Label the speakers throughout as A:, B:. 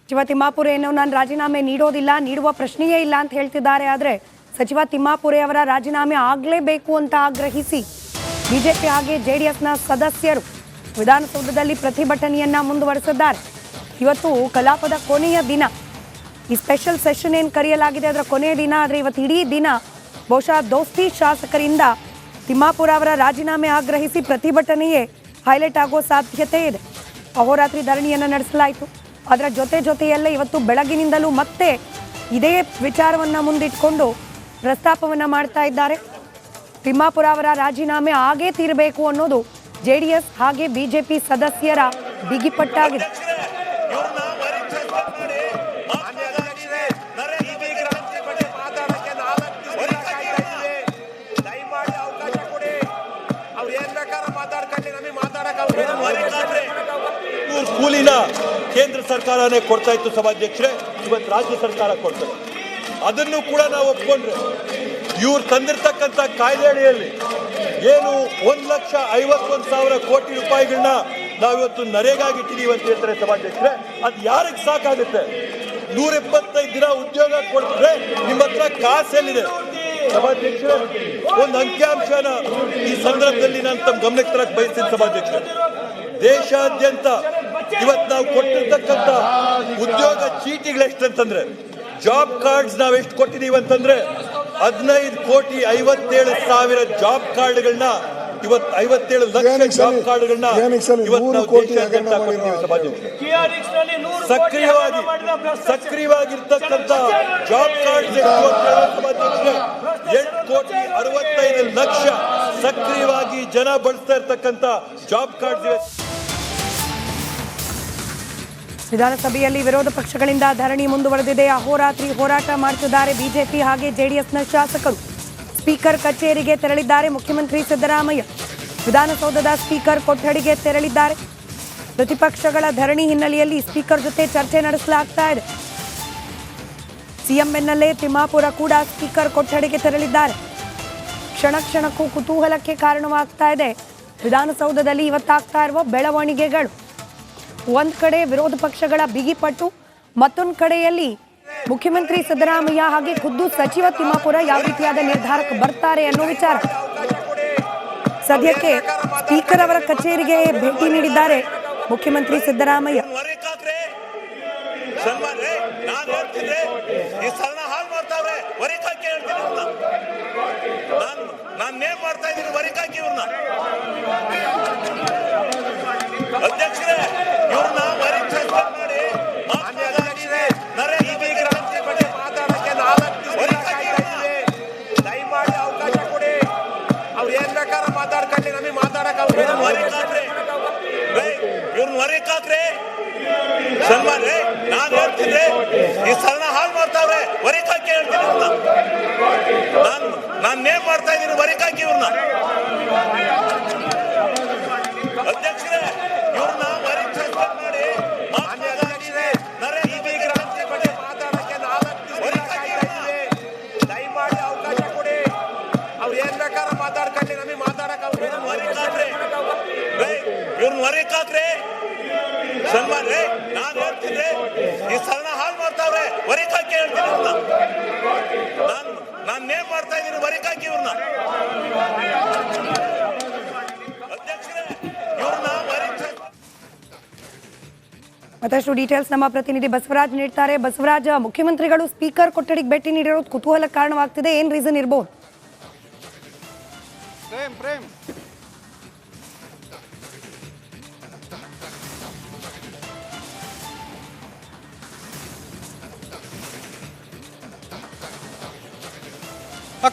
A: ಸಚಿವ ತಿಮ್ಮಾಪುರೆ ನಾನು ರಾಜೀನಾಮೆ ನೀಡುವ ಪ್ರಶ್ನೆಯೇ ಇಲ್ಲ ಅಂತ ಹೇಳ್ತಿದ್ದಾರೆ. ಆದರೆ ಸಚಿವ ತಿಮ್ಮಾಪುರೆ ಅವರ ರಾಜೀನಾಮೆ ಆಗಲೇಬೇಕು ಅಂತ ಆಗ್ರಹಿಸಿ ಬಿಜೆಪಿ ಹಾಗೆ ಜೆಡಿಎಸ್ನ ಸದಸ್ಯರು ವಿಧಾನಸೌಧದಲ್ಲಿ ಪ್ರತಿಭಟನೆಯನ್ನ ಮುಂದುವರೆಸಿದ್ದಾರೆ. ಇವತ್ತು ಕಲಾಪದ ಕೊನೆಯ ದಿನ, ಈ ಸ್ಪೆಷಲ್ ಸೆಷನ್ ಏನು ಕರೆಯಲಾಗಿದೆ ಅದರ ಕೊನೆಯ ದಿನ. ಆದರೆ ಇವತ್ತು ಇಡೀ ದಿನ ಬಹುಶಃ ದೋಸ್ತಿ ಶಾಸಕರಿಂದ ತಿಮ್ಮಾಪುರ ಅವರ ರಾಜೀನಾಮೆ ಆಗ್ರಹಿಸಿ ಪ್ರತಿಭಟನೆಯೇ ಹೈಲೈಟ್ ಆಗೋ ಸಾಧ್ಯತೆ ಇದೆ. ಅಹೋರಾತ್ರಿ ಧರಣಿಯನ್ನು ನಡೆಸಲಾಯಿತು. ಅದರ ಜೊತೆಯಲ್ಲೇ ಇವತ್ತು ಬೆಳಗಿನಿಂದಲೂ ಮತ್ತೆ ಇದೇ ವಿಚಾರವನ್ನು ಮುಂದಿಟ್ಕೊಂಡು ಪ್ರಸ್ತಾಪವನ್ನು ಮಾಡ್ತಾ ಇದ್ದಾರೆ. ತಿಮ್ಮಾಪುರ ಅವರ ರಾಜೀನಾಮೆ ಆಗೇ ತೀರಬೇಕು ಅನ್ನೋದು ಜೆಡಿಎಸ್ ಹಾಗೆ ಬಿಜೆಪಿ ಸದಸ್ಯರ ಬಿಗಿಪಟ್ಟಾಗಿದೆ.
B: ಕೂಲಿನ ಕೇಂದ್ರ ಸರ್ಕಾರನೇ ಕೊಡ್ತಾ ಇತ್ತು ಸಭಾಧ್ಯಕ್ಷರೇ, ಇವತ್ತು ರಾಜ್ಯ ಸರ್ಕಾರ ಕೊಡ್ತದೆ. ಅದನ್ನು ಕೂಡ ನಾವು ಒಪ್ಕೊಂಡ್ರೆ ಇವ್ರು ತಂದಿರ್ತಕ್ಕಂಥ ಕಾಯ್ದೆ ಅಡಿಯಲ್ಲಿ ಏನು 1,51,000 ಕೋಟಿ ರೂಪಾಯಿಗಳನ್ನ ನಾವಿವತ್ತು ನರೇಗಾಗೆ ಇಟ್ಟಿದ್ದೀವಿ ಅಂತ ಹೇಳ್ತಾರೆ ಸಭಾಧ್ಯಕ್ಷರೇ. ಅದು ಯಾರಿಗೆ ಸಾಕಾಗುತ್ತೆ? 175 ದಿನ ಉದ್ಯೋಗ ಕೊಡ್ತಾರೆ, ನಿಮ್ಮ ಹತ್ರ ಕಾಸೆಲ್ಲಿದೆ? ಸಭಾಧ್ಯಕ್ಷರೇ, ಒಂದು ಅಂಕಿಅಂಶನ ಈ ಸಂದರ್ಭದಲ್ಲಿ ನಾನು ತಮ್ಮ ಗಮನಕ್ಕೆ ತರಕ್ಕೆ ಬಯಸ್ತೀನಿ ಸಭಾಧ್ಯಕ್ಷರೇ. ದೇಶಾದ್ಯಂತ ಇವತ್ತು ನಾವು ಕೊಟ್ಟಿರ್ತಕ್ಕಂಥ ಉದ್ಯೋಗ ಚೀಟಿಗಳು ಎಷ್ಟಂತಂದ್ರೆ, ಜಾಬ್ ಕಾರ್ಡ್ಸ್ ನಾವು ಎಷ್ಟು ಕೊಟ್ಟಿದ್ದೀವಿ ಅಂತಂದ್ರೆ 15,57,000 ಜಾಬ್ ಕಾರ್ಡ್ಗಳನ್ನ ಇವತ್ತು 57 ಲಕ್ಷ ಜಾಬ್ ಕಾರ್ಡ್ಗಳನ್ನ ಇವತ್ತು ನಾವು ದೇಶಾದ್ಯಂತ ಕೊಟ್ಟಿದ್ದೀವಿ ಸಭಾಧ್ಯಕ್ಷರೇ. ಸಕ್ರಿಯವಾಗಿರ್ತಕ್ಕಂಥ ಜಾಬ್ ಕಾರ್ಡ್ ಸಭಾಧ್ಯಕ್ಷರೇ 8,65,00,000 ಸಕ್ರಿಯವಾಗಿ ಜನ ಬಳಸ್ತಾ ಇರ್ತಕ್ಕಂಥ ಜಾಬ್ ಕಾರ್ಡ್ ಇವೆ.
A: ವಿಧಾನಸಭೆಯಲ್ಲಿ ವಿರೋಧ ಪಕ್ಷಗಳಿಂದ ಧರಣಿ ಮುಂದುವರೆದಿದೆ. ಅಹೋರಾತ್ರಿ ಹೋರಾಟ ಮಾಡುತ್ತಿದ್ದಾರೆ ಬಿಜೆಪಿ ಹಾಗೆ ಜೆಡಿಎಸ್ನ ಶಾಸಕರು. ಸ್ಪೀಕರ್ ಕಚೇರಿಗೆ ತೆರಳಿದ್ದಾರೆ ಮುಖ್ಯಮಂತ್ರಿ ಸಿದ್ದರಾಮಯ್ಯ. ವಿಧಾನಸೌಧದ ಸ್ಪೀಕರ್ ಕೊಠಡಿಗೆ ತೆರಳಿದ್ದಾರೆ. ಪ್ರತಿಪಕ್ಷಗಳ ಧರಣಿ ಹಿನ್ನೆಲೆಯಲ್ಲಿ ಸ್ಪೀಕರ್ ಜೊತೆ ಚರ್ಚೆ ನಡೆಸಲಾಗ್ತಾ ಇದೆ. ಸಿಎಂ ಬೆನ್ನಲ್ಲೇ ತಿಮ್ಮಾಪುರ ಕೂಡ ಸ್ಪೀಕರ್ ಕೊಠಡಿಗೆ ತೆರಳಿದ್ದಾರೆ. ಕ್ಷಣಕ್ಕೂ ಕುತೂಹಲಕ್ಕೆ ಕಾರಣವಾಗ್ತಾ ಇದೆ ವಿಧಾನಸೌಧದಲ್ಲಿ ಇವತ್ತಾಗ್ತಾ ಇರುವ ಬೆಳವಣಿಗೆಗಳು. ಒಂದ್ ಕಡೆ ವಿರೋಧ ಪಕ್ಷಗಳ ಬಿಗಿಪಟ್ಟು, ಮತ್ತೊಂದು ಕಡೆಯಲ್ಲಿ ಮುಖ್ಯಮಂತ್ರಿ ಸಿದ್ದರಾಮಯ್ಯ ಹಾಗೆ ಖುದ್ದು ಸಚಿವ ತಿಮ್ಮಾಪುರ ಯಾವ ರೀತಿಯಾದ ನಿರ್ಧಾರಕ್ಕೆ ಬರ್ತಾರೆ ಅನ್ನೋ ವಿಚಾರ. ಸದ್ಯಕ್ಕೆ ಸ್ಪೀಕರ್ ಅವರ ಕಚೇರಿಗೆ ಭೇಟಿ ನೀಡಿದ್ದಾರೆ ಮುಖ್ಯಮಂತ್ರಿ ಸಿದ್ದರಾಮಯ್ಯ.
B: ನಾನು ಹೇಳ್ತಿದ್ರೆ ಈ ಸದನ ಹಾಳು ಮಾಡ್ತಾವ್ರೆ, ವರಿಕಾಕಿ ಹೇಳ್ತೀನಿ ಇವ್ರನ್ನ. ನಾನು ನೇಮ್ ಮಾಡ್ತಾ ಇದ್ದೀನಿ ವರಿಕಾಕಿ ಇವ್ರನ್ನ. ಅಧ್ಯಕ್ಷರೇ, ಇವ್ರನ್ನ ಮಾಡಿ ದಯಮಾಡಿ ಅವಕಾಶ ಕೊಡಿ. ಅವ್ರು ಏನ್ ಬೇಕಾದ್ರೆ ಮಾತಾಡ್ಕೊಳ್ಳಿ, ನಮಗೆ ಮಾತಾಡಕ್ ಇವ್ರನ್ನ ವರಿಕಾಕ್ರೆ ಸನ್ಮಾನ್ರೆ. ನಾನು ಹೇಳ್ತಿದ್ರೆ ಈ ಸದನ ಹಾಳು ಮಾಡ್ತಾವ್ರೆ, ವರಿಕಾಕಿ ಹೇಳ್ತೀನಿ ಇವ್ರನ್ನ. ನಾನು ನೇಮ್ ಮಾಡ್ತಾ ಇದ್ದೀನಿ ವರಿಕಾಕಿ ಇವ್ರನ್ನ. ಅಧ್ಯಕ್ಷರೇ, ಇವ್ರನ್ನ
A: ಮತ್ತಷ್ಟು ಡೀಟೇಲ್ಸ್ ನಮ್ಮ ಪ್ರತಿನಿಧಿ ಬಸವರಾಜ್ ನೀಡ್ತಾರೆ. ಬಸವರಾಜ್, ಮುಖ್ಯಮಂತ್ರಿಗಳು ಸ್ಪೀಕರ್ ಕೊಠಡಿಗೆ ಭೇಟಿ ನೀಡಿರೋದು ಕುತೂಹಲ ಕಾರಣವಾಗ್ತಿದೆ, ಏನ್ ರೀಸನ್ ಇರಬಹುದು?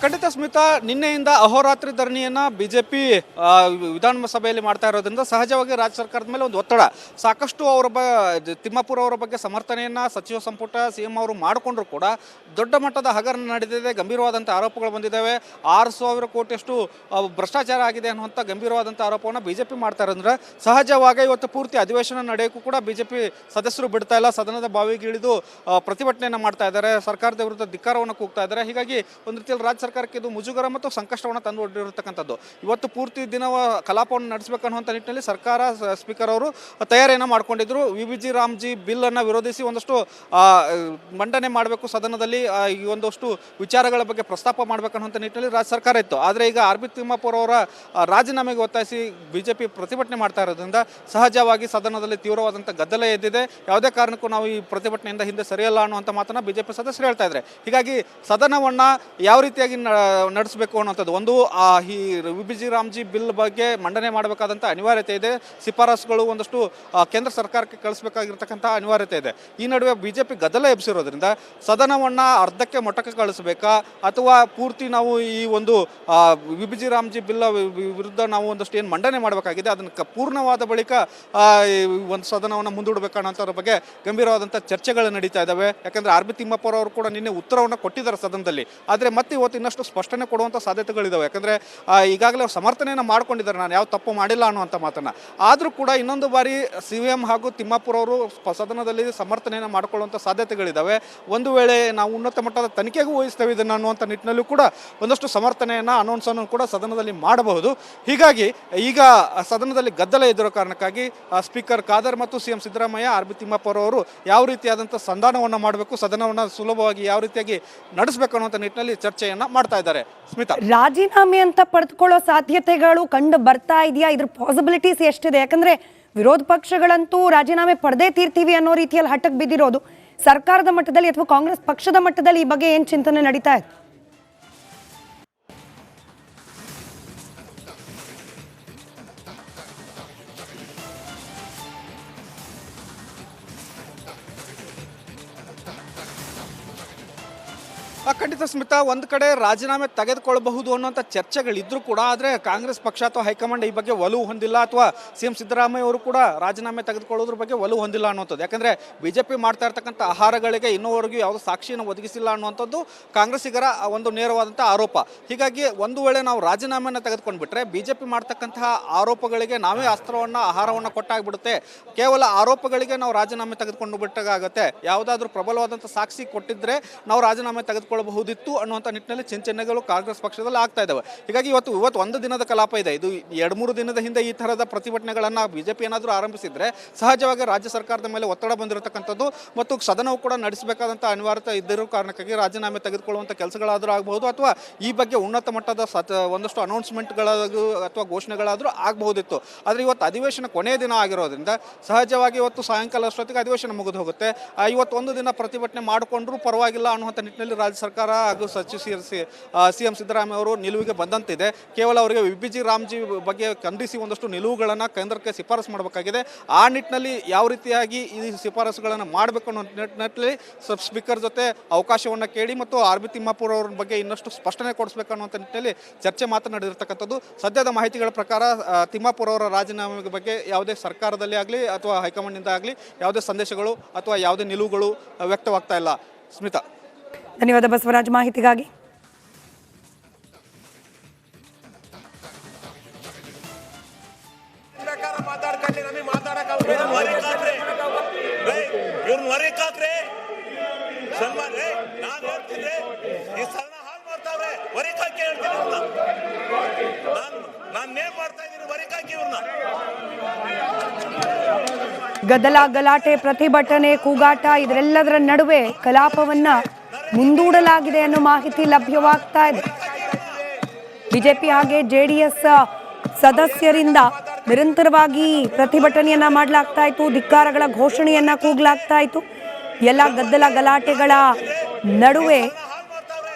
C: ಖಂಡಿತ ಸ್ಮಿತಾ, ನಿನ್ನೆಯಿಂದ ಅಹೋರಾತ್ರಿ ಧರಣಿಯನ್ನು ಬಿಜೆಪಿ ವಿಧಾನಸಭೆಯಲ್ಲಿ ಮಾಡ್ತಾ ಇರೋದ್ರಿಂದ ಸಹಜವಾಗಿ ರಾಜ್ಯ ಸರ್ಕಾರದ ಮೇಲೆ ಒಂದು ಒತ್ತಡ ಸಾಕಷ್ಟು ತಿಮ್ಮಾಪುರ ಅವರ ಬಗ್ಗೆ ಸಮರ್ಥನೆಯನ್ನು ಸಚಿವ ಸಂಪುಟ ಸಿಎಂ ಅವರು ಮಾಡಿಕೊಂಡ್ರು ಕೂಡ ದೊಡ್ಡ ಮಟ್ಟದ ಹಗರಣ ನಡೆದಿದೆ, ಗಂಭೀರವಾದಂಥ ಆರೋಪಗಳು ಬಂದಿದ್ದಾವೆ. 6,000 ಕೋಟಿಯಷ್ಟು ಭ್ರಷ್ಟಾಚಾರ ಆಗಿದೆ ಅನ್ನುವಂಥ ಗಂಭೀರವಾದಂಥ ಆರೋಪವನ್ನು ಬಿಜೆಪಿ ಮಾಡ್ತಾ ಇರೋದ್ರೆ ಸಹಜವಾಗಿ ಇವತ್ತು ಪೂರ್ತಿ ಅಧಿವೇಶನ ನಡೆಯೋಕ್ಕೂ ಕೂಡ ಬಿಜೆಪಿ ಸದಸ್ಯರು ಬಿಡ್ತಾ ಇಲ್ಲ. ಸದನದ ಬಾವಿಗೆ ಇಳಿದು ಪ್ರತಿಭಟನೆಯನ್ನು ಮಾಡ್ತಾ ಇದ್ದಾರೆ, ಸರ್ಕಾರದ ವಿರುದ್ಧ ಧಿಕ್ಕಾರವನ್ನು ಕೂಗ್ತಾ ಇದ್ದಾರೆ. ಹೀಗಾಗಿ ಒಂದು ರೀತಿಯಲ್ಲಿ ರಾಜ್ಯ ಸರ್ಕಾರಕ್ಕೆ ಇದು ಮುಜುಗರ ಮತ್ತು ಸಂಕಷ್ಟವನ್ನು ತಂದುಕೊಂಡಿರತಕ್ಕಂಥದ್ದು. ಇವತ್ತು ಪೂರ್ತಿ ದಿನ ಕಲಾಪವನ್ನು ನಡೆಸಬೇಕನ್ನುವಂಥ ನಿಟ್ಟಿನಲ್ಲಿ ಸರ್ಕಾರ ಸ್ಪೀಕರ್ ಅವರು ತಯಾರಿಯನ್ನು ಮಾಡಿಕೊಂಡಿದ್ರು. VBG ರಾಮ್ಜಿ ಬಿಲ್ ಅನ್ನು ವಿರೋಧಿಸಿ ಒಂದಷ್ಟು ಮಂಡನೆ ಮಾಡಬೇಕು ಸದನದಲ್ಲಿ, ಈ ಒಂದಷ್ಟು ವಿಚಾರಗಳ ಬಗ್ಗೆ ಪ್ರಸ್ತಾಪ ಮಾಡಬೇಕನ್ನುವಂಥ ನಿಟ್ಟಿನಲ್ಲಿ ರಾಜ್ಯ ಸರ್ಕಾರ ಇತ್ತು. ಆದರೆ ಈಗ RB ತಿಮ್ಮಾಪುರ ಅವರ ರಾಜೀನಾಮೆಗೆ ಒತ್ತಾಯಿಸಿ ಬಿಜೆಪಿ ಪ್ರತಿಭಟನೆ ಮಾಡ್ತಾ ಇರೋದ್ರಿಂದ ಸಹಜವಾಗಿ ಸದನದಲ್ಲಿ ತೀವ್ರವಾದಂಥ ಗದ್ದಲ ಎದ್ದಿದೆ. ಯಾವುದೇ ಕಾರಣಕ್ಕೂ ನಾವು ಈ ಪ್ರತಿಭಟನೆಯಿಂದ ಹಿಂದೆ ಸರಿಯಲ್ಲ ಅನ್ನುವಂಥ ಮಾತನ್ನು ಬಿಜೆಪಿ ಸದಸ್ಯರು ಹೇಳ್ತಾ ಇದ್ದಾರೆ. ಹೀಗಾಗಿ ಸದನವನ್ನು ಯಾವ ರೀತಿಯಾಗಿ ನಡೆಸಬೇಕು ಅನ್ನೋಂಥದ್ದು ಒಂದು ಈ VBG ರಾಮ್ಜಿ ಬಿಲ್ ಬಗ್ಗೆ ಮಂಡನೆ ಮಾಡಬೇಕಾದಂಥ ಅನಿವಾರ್ಯತೆ ಇದೆ. ಶಿಫಾರಸುಗಳು ಒಂದಷ್ಟು ಕೇಂದ್ರ ಸರ್ಕಾರಕ್ಕೆ ಕಳಿಸಬೇಕಾಗಿರ್ತಕ್ಕಂಥ ಅನಿವಾರ್ಯತೆ ಇದೆ. ಈ ನಡುವೆ ಬಿಜೆಪಿ ಗದ್ದಲ ಎಬ್ಸಿರೋದ್ರಿಂದ ಸದನವನ್ನು ಅರ್ಧಕ್ಕೆ ಮೊಟಕ್ಕೆ ಕಳಿಸಬೇಕಾ ಅಥವಾ ಪೂರ್ತಿ ನಾವು ಈ ಒಂದು VBG ರಾಮ್ಜಿ ಬಿಲ್ ವಿರುದ್ಧ ನಾವು ಒಂದಷ್ಟು ಏನು ಮಂಡನೆ ಮಾಡಬೇಕಾಗಿದೆ ಅದನ್ನು ಪೂರ್ಣವಾದ ಬಳಿಕ ಒಂದು ಸದನವನ್ನು ಮುಂದೂಡಬೇಕನ್ನೋದ್ರ ಬಗ್ಗೆ ಗಂಭೀರವಾದಂಥ ಚರ್ಚೆಗಳು ನಡೀತಾ ಇದ್ದಾವೆ. ಯಾಕಂದರೆ RB ತಿಮ್ಮಾಪುರ ಅವರು ಕೂಡ ನಿನ್ನೆ ಉತ್ತರವನ್ನು ಕೊಟ್ಟಿದ್ದಾರೆ ಸದನದಲ್ಲಿ. ಆದರೆ ಮತ್ತೆ ಇವತ್ತು ಇನ್ನಷ್ಟು ಸ್ಪಷ್ಟನೆ ಕೊಡುವಂಥ ಸಾಧ್ಯತೆಗಳಿದ್ದಾವೆ. ಯಾಕಂದರೆ ಈಗಾಗಲೇ ಸಮರ್ಥನೆಯನ್ನು ಮಾಡ್ಕೊಂಡಿದ್ದಾರೆ, ನಾನು ಯಾವ ತಪ್ಪು ಮಾಡಿಲ್ಲ ಅನ್ನುವಂಥ ಮಾತನ್ನು. ಆದರೂ ಕೂಡ ಇನ್ನೊಂದು ಬಾರಿ CM ಹಾಗೂ ತಿಮ್ಮಾಪುರ ಅವರು ಸದನದಲ್ಲಿ ಸಮರ್ಥನೆಯನ್ನು ಮಾಡಿಕೊಳ್ಳುವಂಥ ಸಾಧ್ಯತೆಗಳಿದ್ದಾವೆ. ಒಂದು ವೇಳೆ ನಾವು ಉನ್ನತ ಮಟ್ಟದ ತನಿಖೆಗೂ ವಹಿಸ್ತೇವೆ ಇದನ್ನು ಅನ್ನುವಂಥ ನಿಟ್ಟಿನಲ್ಲೂ ಕೂಡ ಒಂದಷ್ಟು ಸಮರ್ಥನೆಯನ್ನು ಅನೌನ್ಸನ್ನು ಕೂಡ ಸದನದಲ್ಲಿ ಮಾಡಬಹುದು. ಹೀಗಾಗಿ ಈಗ ಸದನದಲ್ಲಿ ಗದ್ದಲ ಇದ್ದಿರೋ ಕಾರಣಕ್ಕಾಗಿ ಸ್ಪೀಕರ್ ಖಾದರ್ ಮತ್ತು CM ಸಿದ್ದರಾಮಯ್ಯ RB ತಿಮ್ಮಾಪುರ ಅವರು ಯಾವ ರೀತಿಯಾದಂಥ ಸಂಧಾನವನ್ನು ಮಾಡಬೇಕು, ಸದನವನ್ನು ಸುಲಭವಾಗಿ ಯಾವ ರೀತಿಯಾಗಿ ನಡೆಸಬೇಕು ಅನ್ನುವಂಥ ನಿಟ್ಟಿನಲ್ಲಿ ಚರ್ಚೆಯನ್ನು ಮಾಡ್ತಾ ಇದ್ದಾರೆ. ಸ್ಮಿತಾ,
A: ರಾಜೀನಾಮೆ ಅಂತ ಪಡೆದುಕೊಳ್ಳೋ ಸಾಧ್ಯತೆಗಳು ಕಂಡು ಬರ್ತಾ ಇದೆಯಾ? ಇದ್ರ ಪಾಸಿಬಿಲಿಟೀಸ್ ಎಷ್ಟಿದೆ? ಯಾಕಂದ್ರೆ ವಿರೋಧ ಪಕ್ಷಗಳಂತೂ ರಾಜೀನಾಮೆ ಪಡೆದೇ ತೀರ್ತೀವಿ ಅನ್ನೋ ರೀತಿಯಲ್ಲಿ ಹಠಕ್ಕೆ ಬಿದ್ದಿರೋದು. ಸರ್ಕಾರದ ಮಟ್ಟದಲ್ಲಿ ಅಥವಾ ಕಾಂಗ್ರೆಸ್ ಪಕ್ಷದ ಮಟ್ಟದಲ್ಲಿ ಈ ಬಗ್ಗೆ ಏನು ಚಿಂತನೆ ನಡೀತಾ ಇದೆ?
C: ಖಂಡಿತ ಸ್ಮಿತಾ, ಒಂದು ಕಡೆ ರಾಜೀನಾಮೆ ತೆಗೆದುಕೊಳ್ಳಬಹುದು ಅನ್ನೋಂಥ ಚರ್ಚೆಗಳಿದ್ರೂ ಕೂಡ ಆದರೆ ಕಾಂಗ್ರೆಸ್ ಪಕ್ಷ ಅಥವಾ ಹೈಕಮಾಂಡ್ ಈ ಬಗ್ಗೆ ಒಲವು ಹೊಂದಿಲ್ಲ, ಅಥವಾ CM ಸಿದ್ದರಾಮಯ್ಯ ಅವರು ಕೂಡ ರಾಜೀನಾಮೆ ತೆಗೆದುಕೊಳ್ಳೋದ್ರ ಬಗ್ಗೆ ಒಲವು ಹೊಂದಿಲ್ಲ ಅನ್ನೋಂಥದ್ದು. ಯಾಕಂದರೆ ಬಿಜೆಪಿ ಮಾಡ್ತಾ ಇರ್ತಕ್ಕಂಥ ಆಹಾರಗಳಿಗೆ ಇನ್ನೂವರೆಗೂ ಯಾವುದೋ ಸಾಕ್ಷಿಯನ್ನು ಒದಗಿಸಿಲ್ಲ ಅನ್ನುವಂಥದ್ದು ಕಾಂಗ್ರೆಸ್ಸಿಗರ ಒಂದು ನೇರವಾದಂಥ ಆರೋಪ. ಹೀಗಾಗಿ ಒಂದು ವೇಳೆ ನಾವು ರಾಜೀನಾಮೆಯನ್ನು ತೆಗೆದುಕೊಂಡ್ಬಿಟ್ರೆ ಬಿಜೆಪಿ ಮಾಡ್ತಕ್ಕಂತಹ ಆರೋಪಗಳಿಗೆ ನಾವೇ ಅಸ್ತ್ರವನ್ನು ಆಹಾರವನ್ನು ಕೊಟ್ಟಾಗ್ಬಿಡುತ್ತೆ. ಕೇವಲ ಆರೋಪಗಳಿಗೆ ನಾವು ರಾಜೀನಾಮೆ ತೆಗೆದುಕೊಂಡು ಬಿಟ್ಟಾಗುತ್ತೆ. ಯಾವುದಾದ್ರೂ ಪ್ರಬಲವಾದಂಥ ಸಾಕ್ಷಿ ಕೊಟ್ಟಿದ್ರೆ ನಾವು ರಾಜೀನಾಮೆ ತೆಗೆದುಕೊಳ್ಳಬಹುದಿತ್ತು ಅನ್ನುವಂಥ ನಿಟ್ಟಿನಲ್ಲಿ ಚಿಂತನೆಗಳು ಕಾಂಗ್ರೆಸ್ ಪಕ್ಷದಲ್ಲಿ ಆಗ್ತಾ ಇದ್ದಾವೆ. ಹೀಗಾಗಿ ಇವತ್ತು ಒಂದು ದಿನದ ಕಲಾಪ ಇದೆ. ಇದು 2-3 ದಿನದ ಹಿಂದೆ ಈ ಥರದ ಪ್ರತಿಭಟನೆಗಳನ್ನು ಬಿಜೆಪಿ ಏನಾದರೂ ಆರಂಭಿಸಿದ್ರೆ ಸಹಜವಾಗಿ ರಾಜ್ಯ ಸರ್ಕಾರದ ಮೇಲೆ ಒತ್ತಡ ಬಂದಿರತಕ್ಕಂಥದ್ದು ಮತ್ತು ಸದನವು ಕೂಡ ನಡೆಸಬೇಕಾದಂಥ ಅನಿವಾರ್ಯತೆ ಇದ್ದಿರೋ ಕಾರಣಕ್ಕಾಗಿ ರಾಜೀನಾಮೆ ತೆಗೆದುಕೊಳ್ಳುವಂಥ ಕೆಲಸಗಳಾದರೂ ಆಗಬಹುದು, ಅಥವಾ ಈ ಬಗ್ಗೆ ಉನ್ನತ ಮಟ್ಟದ ಒಂದಷ್ಟು ಅನೌನ್ಸ್ಮೆಂಟ್ಗಳಾದರೂ ಅಥವಾ ಘೋಷಣೆಗಳಾದರೂ ಆಗಬಹುದಿತ್ತು. ಆದರೆ ಇವತ್ತು ಅಧಿವೇಶನ ಕೊನೆಯ ದಿನ ಆಗಿರೋದ್ರಿಂದ ಸಹಜವಾಗಿ ಇವತ್ತು ಸಾಯಂಕಾಲ ಅಷ್ಟೊತ್ತಿಗೆ ಅಧಿವೇಶನ ಮುಗಿದು ಹೋಗುತ್ತೆ. ಇವತ್ತು ಒಂದು ದಿನ ಪ್ರತಿಭಟನೆ ಮಾಡಿಕೊಂಡ್ರೂ ಪರವಾಗಿಲ್ಲ ಅನ್ನುವಂಥ ನಿಟ್ಟಿನಲ್ಲಿ ರಾಜ್ಯ ಸರ್ಕಾರ ಹಾಗೂ ಸಚಿವ CM ಸಿದ್ದರಾಮಯ್ಯ ಅವರು ನಿಲುವಿಗೆ ಬಂದಂತಿದೆ. ಕೇವಲ ಅವರಿಗೆ VBG ರಾಮ್ಜಿ ಬಗ್ಗೆ ಖಂಡಿಸಿ ಒಂದಷ್ಟು ನಿಲುವುಗಳನ್ನು ಕೇಂದ್ರಕ್ಕೆ ಶಿಫಾರಸು ಮಾಡಬೇಕಾಗಿದೆ. ಆ ನಿಟ್ಟಿನಲ್ಲಿ ಯಾವ ರೀತಿಯಾಗಿ ಈ ಶಿಫಾರಸುಗಳನ್ನು ಮಾಡಬೇಕು ಅನ್ನೋ ನಿಟ್ಟಿನಲ್ಲಿ ಸ್ಪೀಕರ್ ಜೊತೆ ಅವಕಾಶವನ್ನು ಕೇಳಿ ಮತ್ತು RB ತಿಮ್ಮಾಪುರ ಅವ್ರ ಬಗ್ಗೆ ಇನ್ನಷ್ಟು ಸ್ಪಷ್ಟನೆ ಕೊಡಿಸಬೇಕು ಅನ್ನುವಂಥ ನಿಟ್ಟಿನಲ್ಲಿ ಚರ್ಚೆ ಮಾತನಾಡಿರ್ತಕ್ಕಂಥದ್ದು. ಸದ್ಯದ ಮಾಹಿತಿಗಳ ಪ್ರಕಾರ ತಿಮ್ಮಾಪುರ ಅವರ ರಾಜೀನಾಮೆ ಬಗ್ಗೆ ಯಾವುದೇ ಸರ್ಕಾರದಲ್ಲಿ ಆಗಲಿ ಅಥವಾ ಹೈಕಮಾಂಡ್ನಿಂದ ಆಗಲಿ ಯಾವುದೇ ಸಂದೇಶಗಳು ಅಥವಾ ಯಾವುದೇ ನಿಲುವುಗಳು ವ್ಯಕ್ತವಾಗ್ತಾ ಇಲ್ಲ. ಸ್ಮಿತಾ,
A: ಧನ್ಯವಾದ ಬಸವರಾಜ್ ಮಾಹಿತಿಗಾಗಿ. ಗದ್ದಲ, ಗಲಾಟೆ, ಪ್ರತಿಭಟನೆ, ಕೂಗಾಟ ಇದರೆಲ್ಲದರ ನಡುವೆ ಕಲಾಪವನ್ನ ಮುಂದೂಡಲಾಗಿದೆ ಅನ್ನೋ ಮಾಹಿತಿ ಲಭ್ಯವಾಗ್ತಾ ಇದೆ. ಬಿಜೆಪಿ ಹಾಗೆ JDS ಸದಸ್ಯರಿಂದ ನಿರಂತರವಾಗಿ ಪ್ರತಿಭಟನೆಯನ್ನ ಮಾಡಲಾಗ್ತಾ ಇತ್ತು, ಧಿಕ್ಕಾರಗಳ ಘೋಷಣೆಯನ್ನ ಕೂಗಲಾಗ್ತಾ ಇತ್ತು. ಎಲ್ಲ ಗದ್ದಲ ಗಲಾಟೆಗಳ ನಡುವೆ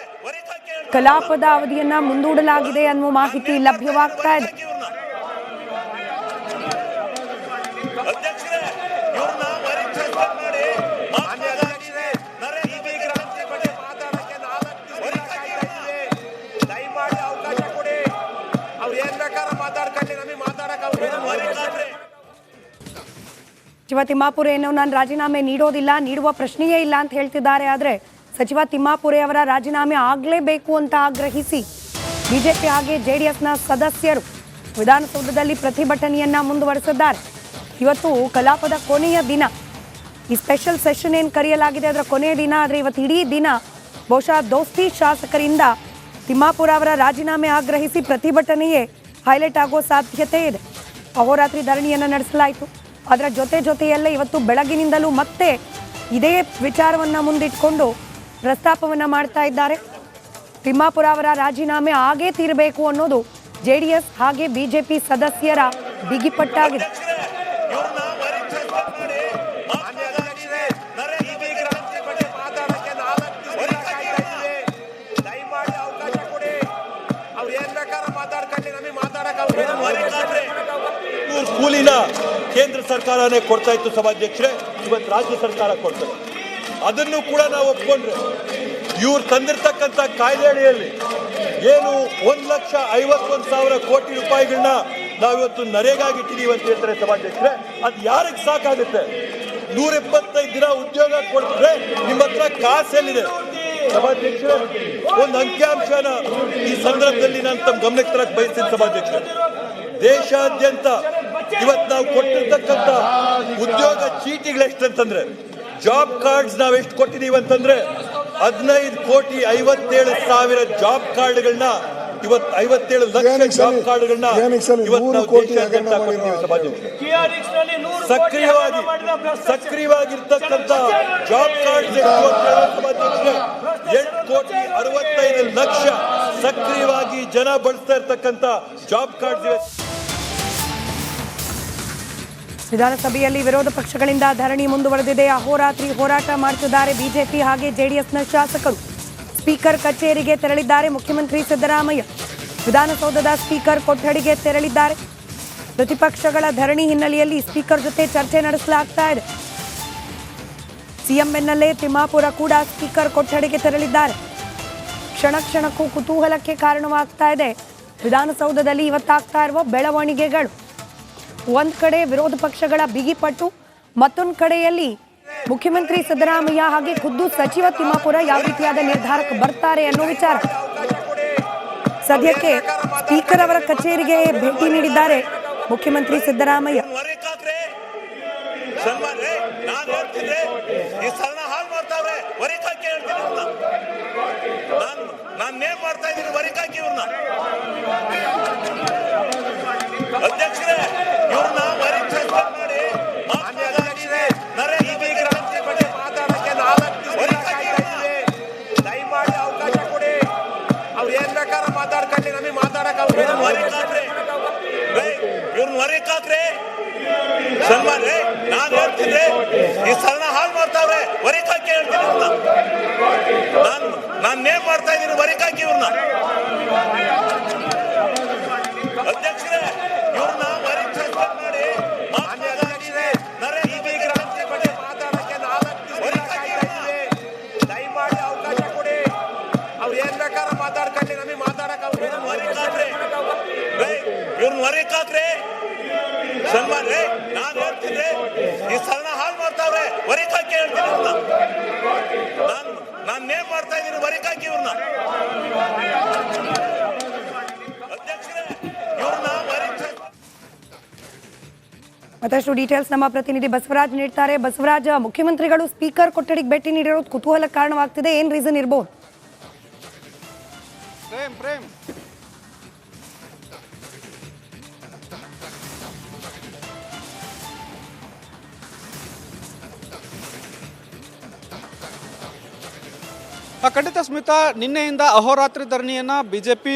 A: ಕಲಾಪದ ಅವಧಿಯನ್ನ ಮುಂದೂಡಲಾಗಿದೆ ಅನ್ನುವ ಮಾಹಿತಿ ಲಭ್ಯವಾಗ್ತಾ ಇದೆ. ಸಚಿವ ತಿಮ್ಮಾಪುರೆ ನಾನು ರಾಜೀನಾಮೆ ನೀಡುವ ಪ್ರಶ್ನೆಯೇ ಇಲ್ಲ ಅಂತ ಹೇಳ್ತಿದ್ದಾರೆ. ಆದರೆ ಸಚಿವ ತಿಮ್ಮಾಪುರೆ ಅವರ ರಾಜೀನಾಮೆ ಆಗಲೇಬೇಕು ಅಂತ ಆಗ್ರಹಿಸಿ ಬಿಜೆಪಿ ಹಾಗೆ JDSನ ಸದಸ್ಯರು ವಿಧಾನಸೌಧದಲ್ಲಿ ಪ್ರತಿಭಟನೆಯನ್ನ ಮುಂದುವರೆಸಿದ್ದಾರೆ. ಇವತ್ತು ಕಲಾಪದ ಕೊನೆಯ ದಿನ, ಈ ಸ್ಪೆಷಲ್ ಸೆಷನ್ ಏನು ಕರೆಯಲಾಗಿದೆ ಅದರ ಕೊನೆಯ ದಿನ. ಆದರೆ ಇವತ್ತು ಇಡೀ ದಿನ ಬಹುಶಃ ದೋಸ್ತಿ ಶಾಸಕರಿಂದ ತಿಮ್ಮಾಪುರ ಅವರ ರಾಜೀನಾಮೆ ಆಗ್ರಹಿಸಿ ಪ್ರತಿಭಟನೆಯೇ ಹೈಲೈಟ್ ಆಗೋ ಸಾಧ್ಯತೆ ಇದೆ. ಅಹೋರಾತ್ರಿ ಧರಣಿಯನ್ನು ನಡೆಸಲಾಯಿತು. ಅದರ ಜೊತೆಯಲ್ಲೇ ಇವತ್ತು ಬೆಳಗಿನಿಂದಲೂ ಮತ್ತೆ ಇದೇ ವಿಚಾರವನ್ನು ಮುಂದಿಟ್ಕೊಂಡು ಪ್ರಸ್ತಾಪವನ್ನು ಮಾಡ್ತಾ ಇದ್ದಾರೆ. ತಿಮ್ಮಾಪುರ ಅವರ ರಾಜೀನಾಮೆ ಆಗೇ ತೀರಬೇಕು ಅನ್ನೋದು JDS ಹಾಗೆ ಬಿಜೆಪಿ ಸದಸ್ಯರ ಬಿಗಿಪಟ್ಟಾಗಿದೆ.
B: ಕೂಲಿನ ಕೇಂದ್ರ ಸರ್ಕಾರನೇ ಕೊಡ್ತಾ ಇತ್ತು ಸಭಾಧ್ಯಕ್ಷರೇ, ಇವತ್ತು ರಾಜ್ಯ ಸರ್ಕಾರ ಕೊಡ್ತಾರೆ. ಅದನ್ನು ಕೂಡ ನಾವು ಒಪ್ಕೊಂಡ್ರೆ ಇವ್ರು ತಂದಿರ್ತಕ್ಕಂಥ ಕಾಯ್ದೆ ಅಡಿಯಲ್ಲಿ ಏನು 1,51,000 ಕೋಟಿ ರೂಪಾಯಿಗಳನ್ನ ನಾವಿವತ್ತು ನರೇಗಾಗೆ ಇಟ್ಟಿದ್ದೀವಿ ಅಂತ ಹೇಳ್ತಾರೆ ಸಭಾಧ್ಯಕ್ಷರೇ. ಅದು ಯಾರಿಗೆ ಸಾಕಾಗುತ್ತೆ? 175 ದಿನ ಉದ್ಯೋಗ ಕೊಡ್ತಾರೆ, ನಿಮ್ಮ ಹತ್ರ ಕಾಸು ಎಲ್ಲಿದೆ? ಸಭಾಧ್ಯಕ್ಷರೇ, ಒಂದು ಅಂಕಿಅಂಶನ ಈ ಸಂದರ್ಭದಲ್ಲಿ ನಾನು ತಮ್ಮ ಗಮನಕ್ಕೆ ತರಕ್ಕೆ ಬಯಸ್ತೀನಿ ಸಭಾಧ್ಯಕ್ಷರೇ. ದೇಶಾದ್ಯಂತ ಇವತ್ತು ನಾವು ಕೊಟ್ಟಿರ್ತಕ್ಕಂಥ ಉದ್ಯೋಗ ಚೀಟಿಗಳು ಎಷ್ಟಂತಂದ್ರೆ, ಜಾಬ್ ಕಾರ್ಡ್ಸ್ ನಾವು ಎಷ್ಟು ಕೊಟ್ಟಿದ್ದೀವಿ ಅಂತಂದ್ರೆ 15,57,000 ಜಾಬ್ ಕಾರ್ಡ್ಗಳನ್ನ ಇವತ್ತು 57 ಲಕ್ಷ ಜಾಬ್ ಕಾರ್ಡ್ಗಳನ್ನ ಇವತ್ತು ನಾವು ದೇಶಾದ್ಯಂತ ಕೊಟ್ಟಿದ್ದೀವಿ ಸಭಾಧ್ಯಕ್ಷರೇ. ಸಕ್ರಿಯವಾಗಿರ್ತಕ್ಕಂಥ ಜಾಬ್ ಕಾರ್ಡ್ಸ್ ಸಭಾಧ್ಯಕ್ಷರೇ 8,65,00,000 ಸಕ್ರಿಯವಾಗಿ ಜನ ಬಳಸ್ತಾ ಇರ್ತಕ್ಕಂಥ ಜಾಬ್ ಕಾರ್ಡ್ಸ್ ಇವೆ.
A: ವಿಧಾನಸಭೆಯಲ್ಲಿ ವಿರೋಧ ಪಕ್ಷಗಳಿಂದ ಧರಣಿ ಮುಂದುವರೆದಿದೆ. ಅಹೋರಾತ್ರಿ ಹೋರಾಟ ಮಾಡುತ್ತಿದ್ದಾರೆ ಬಿಜೆಪಿ ಹಾಗೆ JDSನ ಶಾಸಕರು. ಸ್ಪೀಕರ್ ಕಚೇರಿಗೆ ತೆರಳಿದ್ದಾರೆ ಮುಖ್ಯಮಂತ್ರಿ ಸಿದ್ದರಾಮಯ್ಯ. ವಿಧಾನಸೌಧದ ಸ್ಪೀಕರ್ ಕೊಠಡಿಗೆ ತೆರಳಿದ್ದಾರೆ. ಪ್ರತಿಪಕ್ಷಗಳ ಧರಣಿ ಹಿನ್ನೆಲೆಯಲ್ಲಿ ಸ್ಪೀಕರ್ ಜೊತೆ ಚರ್ಚೆ ನಡೆಸಲಾಗ್ತಾ ಇದೆ. ಸಿಎಂ ಬೆನ್ನಲ್ಲೇ ತಿಮ್ಮಾಪುರ ಕೂಡ ಸ್ಪೀಕರ್ ಕೊಠಡಿಗೆ ತೆರಳಿದ್ದಾರೆ. ಕ್ಷಣಕ್ಕೂ ಕುತೂಹಲಕ್ಕೆ ಕಾರಣವಾಗ್ತಾ ಇದೆ ವಿಧಾನಸೌಧದಲ್ಲಿ ಇವತ್ತಾಗ್ತಾ ಇರುವ ಬೆಳವಣಿಗೆಗಳು. ಒಂದ್ ಕಡೆ ವಿರೋಧ ಪಕ್ಷಗಳ ಬಿಗಿಪಟ್ಟು, ಮತ್ತೊಂದು ಕಡೆಯಲ್ಲಿ ಮುಖ್ಯಮಂತ್ರಿ ಸಿದ್ದರಾಮಯ್ಯ ಹಾಗೆ ಖುದ್ದು ಸಚಿವ ತಿಮ್ಮಾಪುರ ಯಾವ ರೀತಿಯಾದ ನಿರ್ಧಾರಕ್ಕೆ ಬರ್ತಾರೆ ಅನ್ನೋ ವಿಚಾರ. ಸದ್ಯಕ್ಕೆ ಸ್ಪೀಕರ್ ಅವರ ಕಚೇರಿಗೆ ಭೇಟಿ ನೀಡಿದ್ದಾರೆ ಮುಖ್ಯಮಂತ್ರಿ ಸಿದ್ದರಾಮಯ್ಯ.
B: ಅಧ್ಯಕ್ಷರೇ, ಇವ್ರನ್ನ ಮಾಡಿ ದಯಮಾಡಿ ಅವಕಾಶ ಕೊಡಿ. ಅವ್ರು ಏನ್ ಬೇಕಾದ್ರೆ ಮಾತಾಡ್ಕೊಳ್ಳಿ, ನಮಗೆ ಮಾತಾಡಕ್ ಇವ್ರನ್ನ ಹೊರಕಾಕ್ರೆ ಸನ್ಮಾನ್ ರೇ. ನಾನು ಹೇಳ್ತಿದ್ರೆ ಈ ಸದನ ಹಾಳು ಮಾಡ್ತಾವ್ರೆ, ಹೊರಕಾಕಿ ಹೇಳ್ತೀನಿ ಇವ್ರನ್ನ. ನಾನು ನೇಮ್ ಮಾಡ್ತಾ ಇದ್ದೀನಿ, ಹೊರಕಾಕಿ ಇವ್ರನ್ನ. ಅಧ್ಯಕ್ಷರೇ, ಇವ್ರನ್ನ ಮಾಡಿ ದಯಮಾಡಿ ಅವಕಾಶ ಕೊಡಿ. ಅವ್ರು ಏನ್ ಬೇಕಾದ್ರೆ ಮಾತಾಡ್ಕೊಳ್ಳಿ, ನಮಗೆ ಮಾತಾಡಕ್ ಇವ್ರನ್ನ ಹೊರಕಾಕ್ರೆ ಸನ್ಮಾನ್ ರೇ. ನಾನು ಹೇಳ್ತಿದ್ರೆ ಈ ಸದನ ಹಾಳು ಮಾಡ್ತಾವ್ರೆ, ಹೊರಕಾಕಿ ಹೇಳ್ತೀನಿ ಇವ್ರನ್ನ. ನಾನು ನೇಮ್ ಮಾಡ್ತಾ ಇದ್ದೀನಿ, ಹೊರಕಾಕಿ ಇವ್ರನ್ನ. ಅಧ್ಯಕ್ಷರೇ, ಇವ್ರನ್ನ
A: ಮತ್ತಷ್ಟು ಡೀಟೇಲ್ಸ್ ನಮ್ಮ ಪ್ರತಿನಿಧಿ ಬಸವರಾಜ್ ನೀಡ್ತಾರೆ. ಬಸವರಾಜ್, ಮುಖ್ಯಮಂತ್ರಿಗಳು ಸ್ಪೀಕರ್ ಕೊಠಡಿಗೆ ಭೇಟಿ ನೀಡಿರೋದು ಕುತೂಹಲಕ್ಕೆ ಕಾರಣವಾಗ್ತಿದೆ. ಏನ್ ರೀಸನ್ ಇರಬಹುದು?
C: ಪ್ರೇಮ್ ಖಂಡಿತ ಸ್ಮಿತಾ, ನಿನ್ನೆಯಿಂದ ಅಹೋರಾತ್ರಿ ಧರಣಿಯನ್ನು ಬಿಜೆಪಿ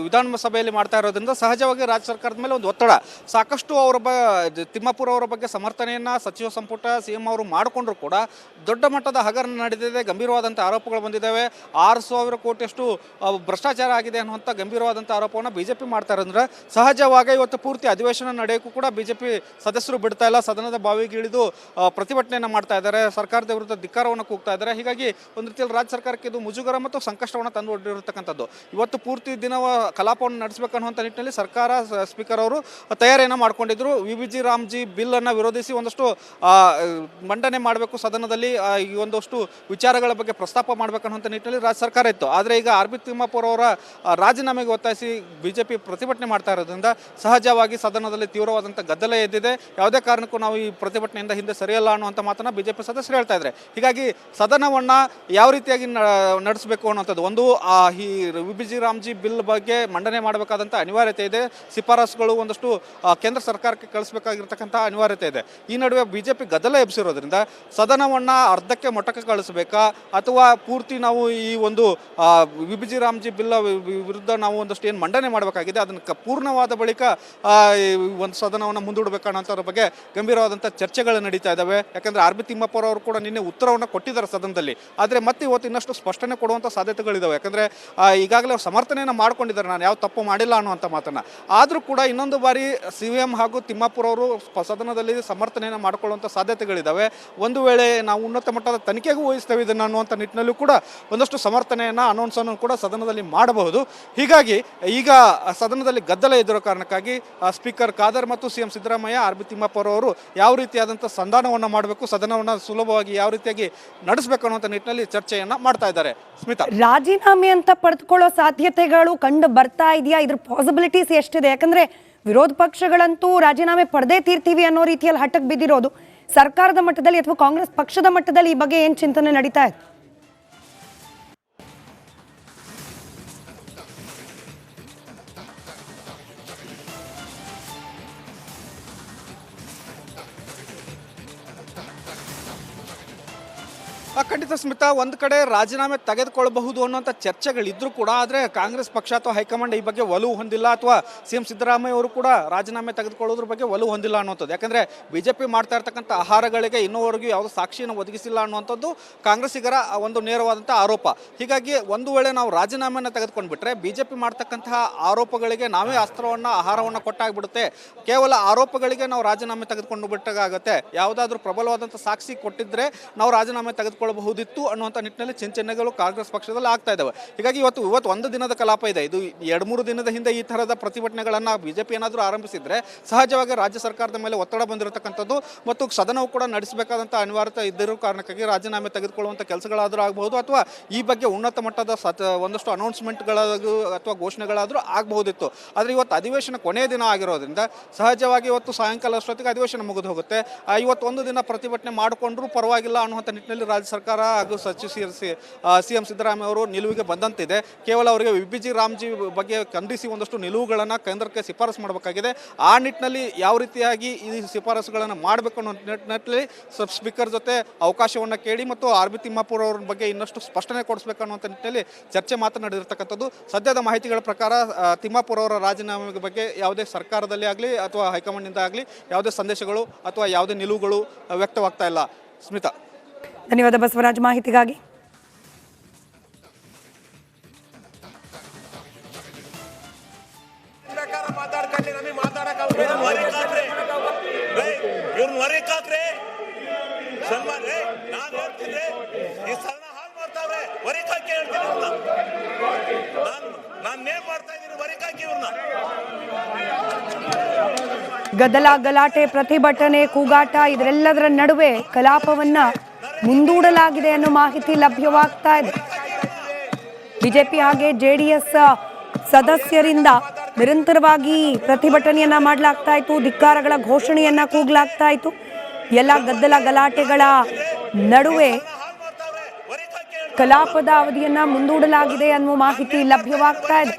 C: ವಿಧಾನಸಭೆಯಲ್ಲಿ ಮಾಡ್ತಾ ಇರೋದ್ರಿಂದ ಸಹಜವಾಗಿ ರಾಜ್ಯ ಸರ್ಕಾರದ ಮೇಲೆ ಒಂದು ಒತ್ತಡ ಸಾಕಷ್ಟು ತಿಮ್ಮಾಪುರ ಅವರ ಬಗ್ಗೆ ಸಮರ್ಥನೆಯನ್ನು ಸಚಿವ ಸಂಪುಟ CM ಅವರು ಮಾಡಿಕೊಂಡ್ರು ಕೂಡ ದೊಡ್ಡ ಮಟ್ಟದ ಹಗರಣ ನಡೆದಿದೆ, ಗಂಭೀರವಾದಂಥ ಆರೋಪಗಳು ಬಂದಿದ್ದಾವೆ. 6,000 ಕೋಟಿಯಷ್ಟು ಭ್ರಷ್ಟಾಚಾರ ಆಗಿದೆ ಅನ್ನುವಂಥ ಗಂಭೀರವಾದಂಥ ಆರೋಪವನ್ನು ಬಿಜೆಪಿ ಮಾಡ್ತಾ ಇರೋದ್ರೆ ಸಹಜವಾಗಿ ಇವತ್ತು ಪೂರ್ತಿ ಅಧಿವೇಶನ ನಡೆಯೋಕ್ಕೂ ಕೂಡ ಬಿಜೆಪಿ ಸದಸ್ಯರು ಬಿಡ್ತಾ ಇಲ್ಲ. ಸದನದ ಬಾವಿಗೆ ಇಳಿದು ಪ್ರತಿಭಟನೆಯನ್ನು ಮಾಡ್ತಾ ಇದ್ದಾರೆ, ಸರ್ಕಾರದ ವಿರುದ್ಧ ಧಿಕ್ಕಾರವನ್ನು ಕೂಗ್ತಾ ಇದ್ದಾರೆ. ಹೀಗಾಗಿ ಒಂದು ರೀತಿಯಲ್ಲಿ ರಾಜ್ಯ ಸರ್ಕಾರಕ್ಕೆ ಇದು ಮುಜುಗರ ಮತ್ತು ಸಂಕಷ್ಟವನ್ನು ತಂದು ಒಡ್ಡಿರತಕ್ಕಂಥದ್ದು. ಇವತ್ತು ಪೂರ್ತಿ ದಿನ ಕಲಾಪವನ್ನು ನಡೆಸಬೇಕನ್ನುವಂಥ ನಿಟ್ಟಿನಲ್ಲಿ ಸರ್ಕಾರ ಸ್ಪೀಕರ್ ಅವರು ತಯಾರಿಯನ್ನು ಮಾಡಿಕೊಂಡಿದ್ರು. VBG ರಾಮ್ಜಿ ಬಿಲ್ ಅನ್ನು ವಿರೋಧಿಸಿ ಒಂದಷ್ಟು ಮಂಡನೆ ಮಾಡಬೇಕು ಸದನದಲ್ಲಿ, ಈ ಒಂದಷ್ಟು ವಿಚಾರಗಳ ಬಗ್ಗೆ ಪ್ರಸ್ತಾಪ ಮಾಡಬೇಕನ್ನುವಂಥ ನಿಟ್ಟಿನಲ್ಲಿ ರಾಜ್ಯ ಸರ್ಕಾರ ಇತ್ತು. ಆದರೆ ಈಗ RB ತಿಮ್ಮಾಪುರ ಅವರ ರಾಜೀನಾಮೆಗೆ ಒತ್ತಾಯಿಸಿ ಬಿಜೆಪಿ ಪ್ರತಿಭಟನೆ ಮಾಡ್ತಾ ಇರೋದ್ರಿಂದ ಸಹಜವಾಗಿ ಸದನದಲ್ಲಿ ತೀವ್ರವಾದಂಥ ಗದ್ದಲ ಎದ್ದಿದೆ. ಯಾವುದೇ ಕಾರಣಕ್ಕೂ ನಾವು ಈ ಪ್ರತಿಭಟನೆಯಿಂದ ಹಿಂದೆ ಸರಿಯಲ್ಲ ಅನ್ನುವಂಥ ಮಾತನ್ನು ಬಿಜೆಪಿ ಸದಸ್ಯರು ಹೇಳ್ತಾ ಇದ್ದಾರೆ. ಹೀಗಾಗಿ ಸದನವನ್ನು ಯಾವ ರೀತಿಯಾಗಿ ರೀತಿಯಾಗಿ ನಡೆಸಬೇಕು ಅನ್ನೋಂಥದ್ದು ಒಂದು ಈ ವಿಬಿಜಿ ರಾಮ್ಜಿ ಬಿಲ್ ಬಗ್ಗೆ ಮಂಡನೆ ಮಾಡಬೇಕಾದಂಥ ಅನಿವಾರ್ಯತೆ ಇದೆ. ಶಿಫಾರಸುಗಳು ಒಂದಷ್ಟು ಕೇಂದ್ರ ಸರ್ಕಾರಕ್ಕೆ ಕಳಿಸಬೇಕಾಗಿರ್ತಕ್ಕಂಥ ಅನಿವಾರ್ಯತೆ ಇದೆ. ಈ ನಡುವೆ ಬಿಜೆಪಿ ಗದ್ದಲ ಎಬ್ಸಿರೋದ್ರಿಂದ ಸದನವನ್ನು ಅರ್ಧಕ್ಕೆ ಮೊಟಕ ಕಳಿಸಬೇಕಾ ಅಥವಾ ಪೂರ್ತಿ ನಾವು ಈ ಒಂದು ವಿಬಿಜಿ ರಾಮ್ಜಿ ಬಿಲ್ ವಿರುದ್ಧ ನಾವು ಒಂದಷ್ಟು ಏನು ಮಂಡನೆ ಮಾಡಬೇಕಾಗಿದೆ ಅದನ್ನು ಪೂರ್ಣವಾದ ಬಳಿಕ ಒಂದು ಸದನವನ್ನು ಮುಂದೂಡಬೇಕನ್ನೋದ್ರ ಬಗ್ಗೆ ಗಂಭೀರವಾದಂಥ ಚರ್ಚೆಗಳು ನಡೀತಾ ಇದ್ದಾವೆ. ಯಾಕಂದರೆ ಆರ್ ಬಿ ತಿಮ್ಮಪ್ಪ ಅವರು ಕೂಡ ನಿನ್ನೆ ಉತ್ತರವನ್ನು ಕೊಟ್ಟಿದ್ದಾರೆ ಸದನದಲ್ಲಿ. ಆದರೆ ಮತ್ತೆ ಇವತ್ತು ಇನ್ನಷ್ಟು ಸ್ಪಷ್ಟನೆ ಕೊಡುವಂಥ ಸಾಧ್ಯತೆಗಳಿದ್ದಾವೆ. ಯಾಕಂದರೆ ಈಗಾಗಲೇ ಸಮರ್ಥನೆಯನ್ನು ಮಾಡ್ಕೊಂಡಿದ್ದಾರೆ, ನಾನು ಯಾವ ತಪ್ಪು ಮಾಡಿಲ್ಲ ಅನ್ನುವಂಥ ಮಾತನ್ನು. ಆದರೂ ಕೂಡ ಇನ್ನೊಂದು ಬಾರಿ CM ಹಾಗೂ ತಿಮ್ಮಾಪುರ ಅವರು ಸದನದಲ್ಲಿ ಸಮರ್ಥನೆಯನ್ನು ಮಾಡಿಕೊಳ್ಳುವಂಥ ಸಾಧ್ಯತೆಗಳಿದ್ದಾವೆ. ಒಂದು ವೇಳೆ ನಾವು ಉನ್ನತ ಮಟ್ಟದ ತನಿಖೆಗೂ ವಹಿಸ್ತೇವೆ ಇದನ್ನು ಅನ್ನುವಂಥ ನಿಟ್ಟಿನಲ್ಲೂ ಕೂಡ ಒಂದಷ್ಟು ಸಮರ್ಥನೆಯನ್ನು ಅನೌನ್ಸನ್ನು ಕೂಡ ಸದನದಲ್ಲಿ ಮಾಡಬಹುದು. ಹೀಗಾಗಿ ಈಗ ಸದನದಲ್ಲಿ ಗದ್ದಲ ಇದ್ದಿರೋ ಕಾರಣಕ್ಕಾಗಿ ಸ್ಪೀಕರ್ ಖಾದರ್ ಮತ್ತು CM ಸಿದ್ದರಾಮಯ್ಯ ಆರ್ ಬಿ ತಿಮ್ಮಾಪುರ ಅವರು ಯಾವ ರೀತಿಯಾದಂಥ ಸಂಧಾನವನ್ನು ಮಾಡಬೇಕು, ಸದನವನ್ನು ಸುಲಭವಾಗಿ ಯಾವ ರೀತಿಯಾಗಿ ನಡೆಸಬೇಕು ಅನ್ನುವಂಥ ನಿಟ್ಟಿನಲ್ಲಿ ಚರ್ಚೆಯನ್ನು ಮಾಡ್ತಾ ಇದ್ದಾರೆ. ಸ್ಮಿತಾ,
A: ರಾಜೀನಾಮೆ ಅಂತ ಪಡೆದುಕೊಳ್ಳೋ ಸಾಧ್ಯತೆಗಳು ಕಂಡು ಬರ್ತಾ ಇದೆಯಾ? ಇದ್ರ ಪಾಸಿಬಿಲಿಟೀಸ್ ಎಷ್ಟಿದೆ? ಯಾಕಂದ್ರೆ ವಿರೋಧ ಪಕ್ಷಗಳಂತೂ ರಾಜೀನಾಮೆ ಪಡೆದೇ ತೀರ್ತೀವಿ ಅನ್ನೋ ರೀತಿಯಲ್ಲಿ ಹಠಕ್ಕೆ ಬಿದ್ದಿರೋದು. ಸರ್ಕಾರದ ಮಟ್ಟದಲ್ಲಿ ಅಥವಾ ಕಾಂಗ್ರೆಸ್ ಪಕ್ಷದ ಮಟ್ಟದಲ್ಲಿ ಈ ಬಗ್ಗೆ ಏನ್ ಚಿಂತನೆ ನಡೀತಾ ಇದೆ?
C: ಖಂಡಿತ ಸ್ಮಿತಾ, ಒಂದು ಕಡೆ ರಾಜೀನಾಮೆ ತೆಗೆದುಕೊಳ್ಳಬಹುದು ಅನ್ನೋಂಥ ಚರ್ಚೆಗಳಿದ್ರೂ ಕೂಡ ಆದರೆ ಕಾಂಗ್ರೆಸ್ ಪಕ್ಷ ಅಥವಾ ಹೈಕಮಾಂಡ್ ಈ ಬಗ್ಗೆ ಒಲವು ಹೊಂದಿಲ್ಲ ಅಥವಾ CM ಸಿದ್ದರಾಮಯ್ಯ ಅವರು ಕೂಡ ರಾಜೀನಾಮೆ ತೆಗೆದುಕೊಳ್ಳೋದ್ರ ಬಗ್ಗೆ ಒಲವು ಹೊಂದಿಲ್ಲ ಅನ್ನೋಂಥದ್ದು. ಯಾಕಂದರೆ ಬಿಜೆಪಿ ಮಾಡ್ತಾ ಇರ್ತಕ್ಕಂಥ ಆಹಾರಗಳಿಗೆ ಇನ್ನೂವರೆಗೂ ಯಾವುದೋ ಸಾಕ್ಷಿಯನ್ನು ಒದಗಿಸಿಲ್ಲ ಅನ್ನುವಂಥದ್ದು ಕಾಂಗ್ರೆಸ್ಸಿಗರ ಒಂದು ನೇರವಾದಂಥ ಆರೋಪ. ಹೀಗಾಗಿ ಒಂದು ವೇಳೆ ನಾವು ರಾಜೀನಾಮೆಯನ್ನು ತೆಗೆದುಕೊಂಡು ಬಿಟ್ಟರೆ ಬಿಜೆಪಿ ಮಾಡ್ತಕ್ಕಂತಹ ಆರೋಪಗಳಿಗೆ ನಾವೇ ಅಸ್ತ್ರವನ್ನು ಆಹಾರವನ್ನು ಕೊಟ್ಟಾಗ್ಬಿಡುತ್ತೆ. ಕೇವಲ ಆರೋಪಗಳಿಗೆ ನಾವು ರಾಜೀನಾಮೆ ತೆಗೆದುಕೊಂಡು ಬಿಟ್ಟಾಗುತ್ತೆ. ಯಾವುದಾದ್ರೂ ಪ್ರಬಲವಾದಂಥ ಸಾಕ್ಷಿ ಕೊಟ್ಟಿದ್ದರೆ ನಾವು ರಾಜೀನಾಮೆ ತೆಗೆದುಕೊಳ್ಳಬಹುದಿತ್ತು ಅನ್ನುವಂಥ ನಿಟ್ಟಿನಲ್ಲಿ ಚಿಂತನೆಗಳು ಕಾಂಗ್ರೆಸ್ ಪಕ್ಷದಲ್ಲಿ ಆಗ್ತಾ ಇದ್ದಾವೆ. ಹೀಗಾಗಿ ಇವತ್ತು ಒಂದು ದಿನದ ಕಲಾಪ ಇದೆ. ಇದು 2-3 ದಿನದ ಹಿಂದೆ ಈ ಥರದ ಪ್ರತಿಭಟನೆಗಳನ್ನು ಬಿಜೆಪಿ ಏನಾದರೂ ಆರಂಭಿಸಿದರೆ ಸಹಜವಾಗಿ ರಾಜ್ಯ ಸರ್ಕಾರದ ಮೇಲೆ ಒತ್ತಡ ಬಂದಿರತಕ್ಕಂಥದ್ದು ಮತ್ತು ಸದನವು ಕೂಡ ನಡೆಸಬೇಕಾದಂಥ ಅನಿವಾರ್ಯತೆ ಇದ್ದಿರೋ ಕಾರಣಕ್ಕಾಗಿ ರಾಜೀನಾಮೆ ತೆಗೆದುಕೊಳ್ಳುವಂಥ ಕೆಲಸಗಳಾದರೂ ಆಗಬಹುದು ಅಥವಾ ಈ ಬಗ್ಗೆ ಉನ್ನತ ಮಟ್ಟದ ಒಂದಷ್ಟು ಅನೌನ್ಸ್ಮೆಂಟ್ಗಳಾದರೂ ಅಥವಾ ಘೋಷಣೆಗಳಾದರೂ ಆಗಬಹುದಿತ್ತು. ಆದರೆ ಇವತ್ತು ಅಧಿವೇಶನ ಕೊನೆಯ ದಿನ ಆಗಿರೋದ್ರಿಂದ ಸಹಜವಾಗಿ ಇವತ್ತು ಸಾಯಂಕಾಲ ಅಷ್ಟೊತ್ತಿಗೆ ಅಧಿವೇಶನ ಮುಗಿದು ಹೋಗುತ್ತೆ. ಇವತ್ತೊಂದು ದಿನ ಪ್ರತಿಭಟನೆ ಮಾಡಿಕೊಂಡ್ರೂ ಪರವಾಗಿಲ್ಲ ಅನ್ನುವಂಥ ನಿಟ್ಟಿನಲ್ಲಿ ರಾಜ್ಯ ಸರ್ಕಾರ ಹಾಗೂ ಸಚಿವ CM ಸಿದ್ದರಾಮಯ್ಯ ಅವರು ನಿಲುವಿಗೆ ಬಂದಂತಿದೆ. ಕೇವಲ ಅವರಿಗೆ ವಿಬಿಜಿ ರಾಮ್ಜಿ ಬಗ್ಗೆ ಖಂಡಿಸಿ ಒಂದಷ್ಟು ನಿಲುವುಗಳನ್ನು ಕೇಂದ್ರಕ್ಕೆ ಶಿಫಾರಸು ಮಾಡಬೇಕಾಗಿದೆ. ಆ ನಿಟ್ಟಿನಲ್ಲಿ ಯಾವ ರೀತಿಯಾಗಿ ಈ ಶಿಫಾರಸುಗಳನ್ನು ಮಾಡಬೇಕು ಅನ್ನೋ ನಿಟ್ಟಿನಲ್ಲಿ ಸ್ಪೀಕರ್ ಜೊತೆ ಅವಕಾಶವನ್ನು ಕೇಳಿ ಮತ್ತು ಆರ್ ಬಿ ತಿಮ್ಮಾಪುರ ಅವ್ರ ಬಗ್ಗೆ ಇನ್ನಷ್ಟು ಸ್ಪಷ್ಟನೆ ಕೊಡಿಸಬೇಕು ಅನ್ನುವಂಥ ನಿಟ್ಟಿನಲ್ಲಿ ಚರ್ಚೆ ಮಾತನಾಡಿರ್ತಕ್ಕಂಥದ್ದು. ಸದ್ಯದ ಮಾಹಿತಿಗಳ ಪ್ರಕಾರ ತಿಮ್ಮಾಪುರ ಅವರ ರಾಜೀನಾಮೆ ಬಗ್ಗೆ ಯಾವುದೇ ಸರ್ಕಾರದಲ್ಲಿ ಆಗಲಿ ಅಥವಾ ಹೈಕಮಾಂಡ್ನಿಂದ ಆಗಲಿ ಯಾವುದೇ ಸಂದೇಶಗಳು ಅಥವಾ ಯಾವುದೇ ನಿಲುವುಗಳು ವ್ಯಕ್ತವಾಗ್ತಾ ಇಲ್ಲ. ಸ್ಮಿತಾ,
A: ಧನ್ಯವಾದ ಬಸವರಾಜ್ ಮಾಹಿತಿಗಾಗಿ. ಗದ್ದಲ, ಗಲಾಟೆ, ಪ್ರತಿಭಟನೆ, ಕೂಗಾಟ ಇದರೆಲ್ಲದರ ನಡುವೆ ಕಲಾಪವನ್ನ ಮುಂದೂಡಲಾಗಿದೆ ಅನ್ನೋ ಮಾಹಿತಿ ಲಭ್ಯವಾಗ್ತಾ ಇದೆ. ಬಿಜೆಪಿ ಹಾಗೆ JDS ಸದಸ್ಯರಿಂದ ನಿರಂತರವಾಗಿ ಪ್ರತಿಭಟನೆಯನ್ನ ಮಾಡಲಾಗ್ತಾ ಇತ್ತು, ಧಿಕ್ಕಾರಗಳ ಘೋಷಣೆಯನ್ನ ಕೂಗಲಾಗ್ತಾ ಇತ್ತು. ಎಲ್ಲ ಗದ್ದಲ ಗಲಾಟೆಗಳ ನಡುವೆ ಕಲಾಪದ ಅವಧಿಯನ್ನ ಮುಂದೂಡಲಾಗಿದೆ ಅನ್ನುವ ಮಾಹಿತಿ ಲಭ್ಯವಾಗ್ತಾ ಇದೆ.